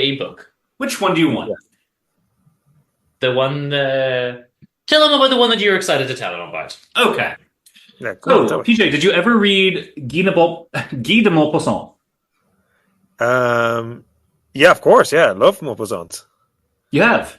ebook. Which one do you want? Yeah. The one. Tell him about the one that you're excited to tell him about. Okay. Yeah, come on, So, tell me. PJ, did you ever read Guy de Maupassant? Um, yeah, of course. Yeah, I love Maupassant. You have.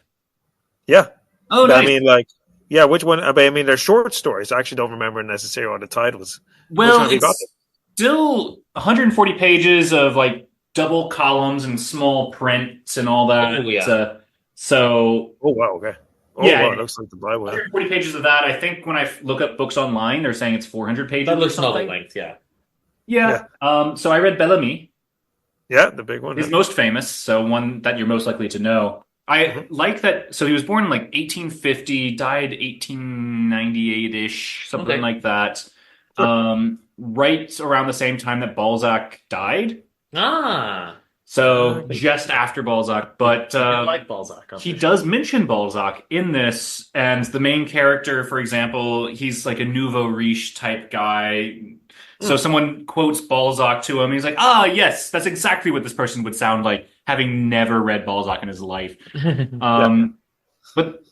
Yeah, Oh, but I nice. mean, like, yeah, which one? But I mean, they're short stories. I actually don't remember necessarily what the title was. Which one Well, have you got there? it's still 140 pages of like double columns and small prints and all Oh that. yeah, So Oh wow, okay. Oh yeah, wow, it looks like the Bible. Yeah. 140 pages of that. I think when I look up books online, they're saying it's 400 that pages or looks novel something. length. Yeah. Yeah, Yeah. So I read Bel-Ami, yeah, the big one. his Yeah. most famous, so one that you're most likely to know. I Hmm. like that. So he was born in like 1850, died 1898-ish, something Okay. like that. Sure. Right around the same time that Balzac died. Ah. So Okay. just after Balzac, but I do like Balzac. he does mention Balzac in this, and the main character, for example, he's like a nouveau riche type guy. So Mm. someone quotes Balzac to him, he's like, "Ah, yes, that's exactly what this person would sound like, having never read Balzac in his life." Yeah. Um, but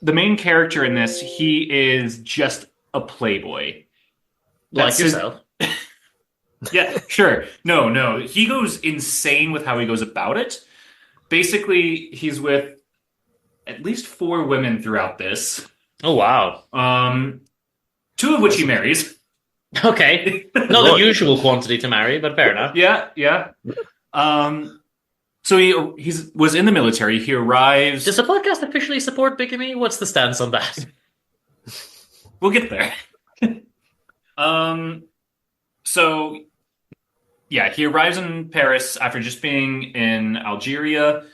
the main character in this, he is just a playboy. Like That's his, yourself. yeah, sure. No, no. He goes insane with how he goes about it. Basically, he's with at least four women throughout this. Oh wow. Um, two of which he marries. Okay. Not the Right. usual quantity to marry, but fair enough. Yeah, yeah. So he was in the military. He arrives. Does the podcast officially support bigamy? What's the stance on that? We'll get there. Um, so yeah, he arrives in Paris after just being in Algeria.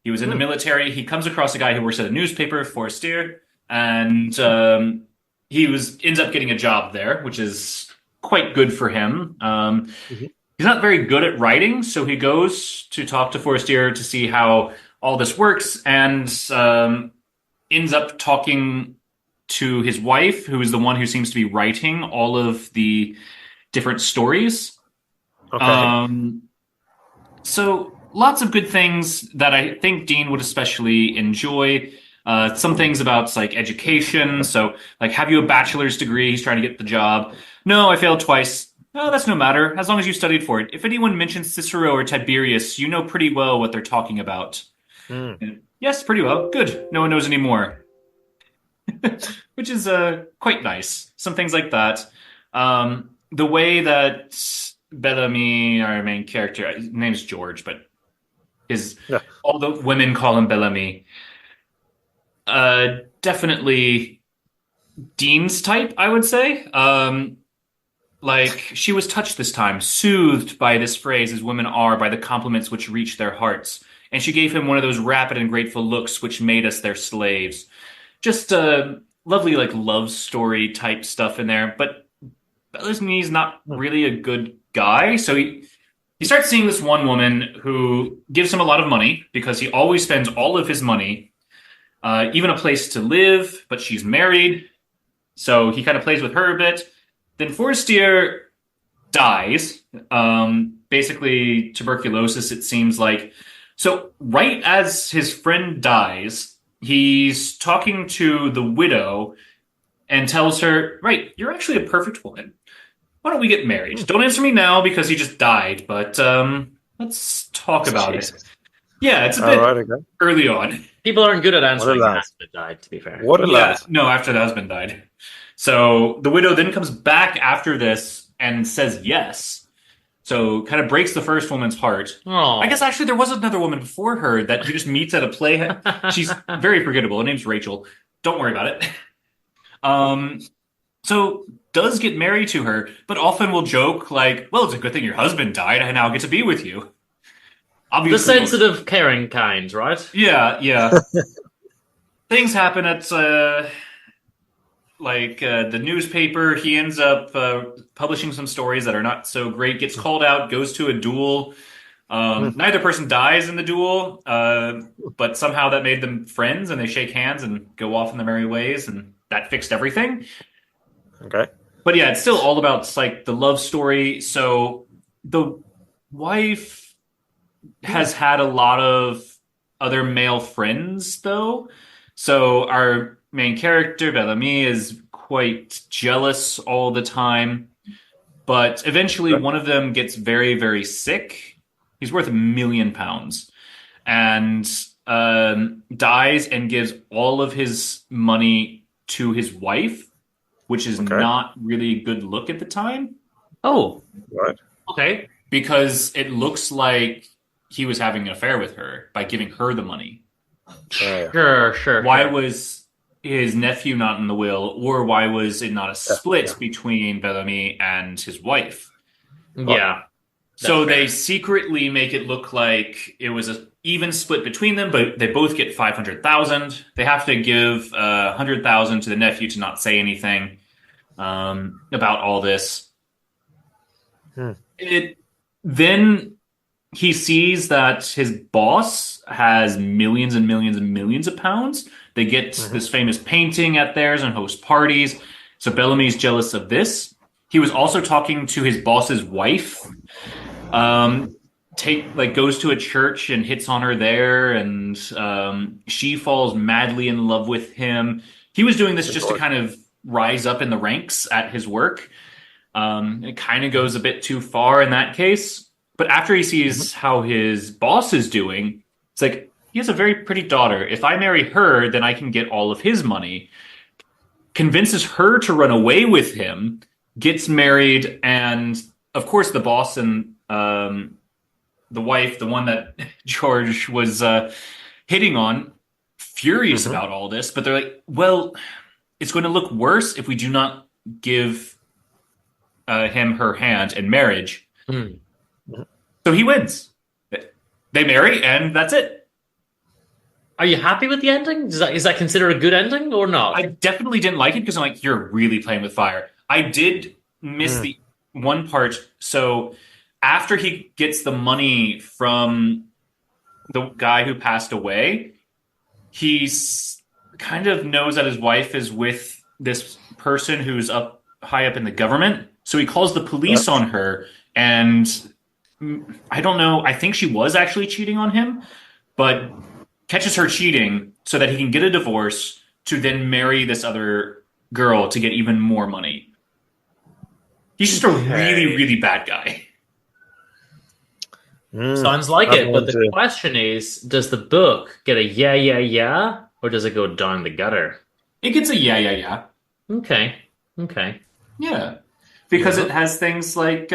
He was in the Hmm. military. He comes across a guy who works at a newspaper, Forestier, and he ends up getting a job there, which is quite good for him. Mhm. He's not very good at writing, so he goes to talk to Forestier to see how all this works, and ends up talking to his wife, who is the one who seems to be writing all of the different stories. Okay. Um, so lots of good things that I think Dean would especially enjoy. Some things about like education. So like, have you a bachelor's degree? He's trying to get the job. No, I failed twice. No, that's no matter, as long as you studied for it. If anyone mentions Cicero or Tiberius, you know pretty well what they're talking about. Mm. And, yes, pretty well. Good. No one knows anymore. Which is quite nice. Some things like that. The way that Bel-Ami, our main character, his name's George, but his Yeah. all the women call him Bel-Ami. Definitely Dean's type, I would say. Like she was touched this time, soothed by this phrase, as women are, by the compliments which reach their hearts. And she gave him one of those rapid and grateful looks which made us their slaves. Just lovely, like love story type stuff in there. But Bel-Ami's not Mm. really a good guy, so he starts seeing this one woman who gives him a lot of money because he always spends all of his money, even a place to live, but she's married. So he kind of plays with her a bit. Then Forestier dies. Basically, tuberculosis, it seems like. So, right as his friend dies, he's talking to the widow and tells her, "Right, you're actually a perfect woman. Why don't we get married? Mm. Don't answer me now because he just died, but let's talk about it." Jesus. Yeah, it's a All bit right. Okay. early on. People aren't good at What a answering lad. after it died, to be fair. What a Yeah, lad. no, after the husband died. So the widow then comes back after this and says yes. So kind of breaks the first woman's heart. Oh. I guess actually there was another woman before her that he just meets at a play. She's very forgettable. Her name's Rachel. Don't worry about it. Um, so does get married to her, but often will joke like, "Well, it's a good thing your husband died. I now get to be with you." The Obviously, sensitive, caring kind, right? yeah, yeah. Things happen at the newspaper. He ends up publishing some stories that are not so great. Gets called out, goes to a duel. Mm. Neither person dies in the duel, but somehow that made them friends, and they shake hands and go off in their merry ways, and that fixed everything. Okay. But yeah, it's still all about like the love story. So the wife has had a lot of other male friends, though. So our main character, Bel-Ami, is quite jealous all the time. But eventually, one of them gets very, very sick. He's worth £1 million and dies and gives all of his money to his wife, which is not really a good look at the time. Oh, Right. okay. Because it looks like he was having an affair with her by giving her the money. Sure. Why was his nephew not in the will, or why was it not a split between Bel-Ami and his wife? Yeah. So they secretly make it look like it was an even split between them, but they both get 500,000. They have to give 100,000 to the nephew to not say anything about all this. Then he sees that his boss has millions and millions and millions of pounds. They get this famous painting at theirs and host parties. So Bel-Ami's jealous of this. He was also talking to his boss's wife. Goes to a church and hits on her there, and she falls madly in love with him. He was doing this just to kind of rise up in the ranks at his work. It kind of goes a bit too far in that case. But after he sees how his boss is doing, it's like, he has a very pretty daughter. If I marry her, then I can get all of his money. Convinces her to run away with him, gets married, and of course the boss and the wife, the one that George was hitting on, furious about all this, but they're like, well, it's going to look worse if we do not give him her hand in marriage. So he wins. They marry, and that's it. Are you happy with the ending? Is that considered a good ending or not? I definitely didn't like it because I'm like, you're really playing with fire. I did miss the one part. So after he gets the money from the guy who passed away, he's kind of knows that his wife is with this person who's high up in the government. So he calls the police on her, and I don't know. I think she was actually cheating on him, but catches her cheating so that he can get a divorce to then marry this other girl to get even more money. He's just a really, really bad guy. Sounds like it, but the question is, does the book get a yeah, or does it go down the gutter? It gets a yeah. Okay. Yeah. Because it has things like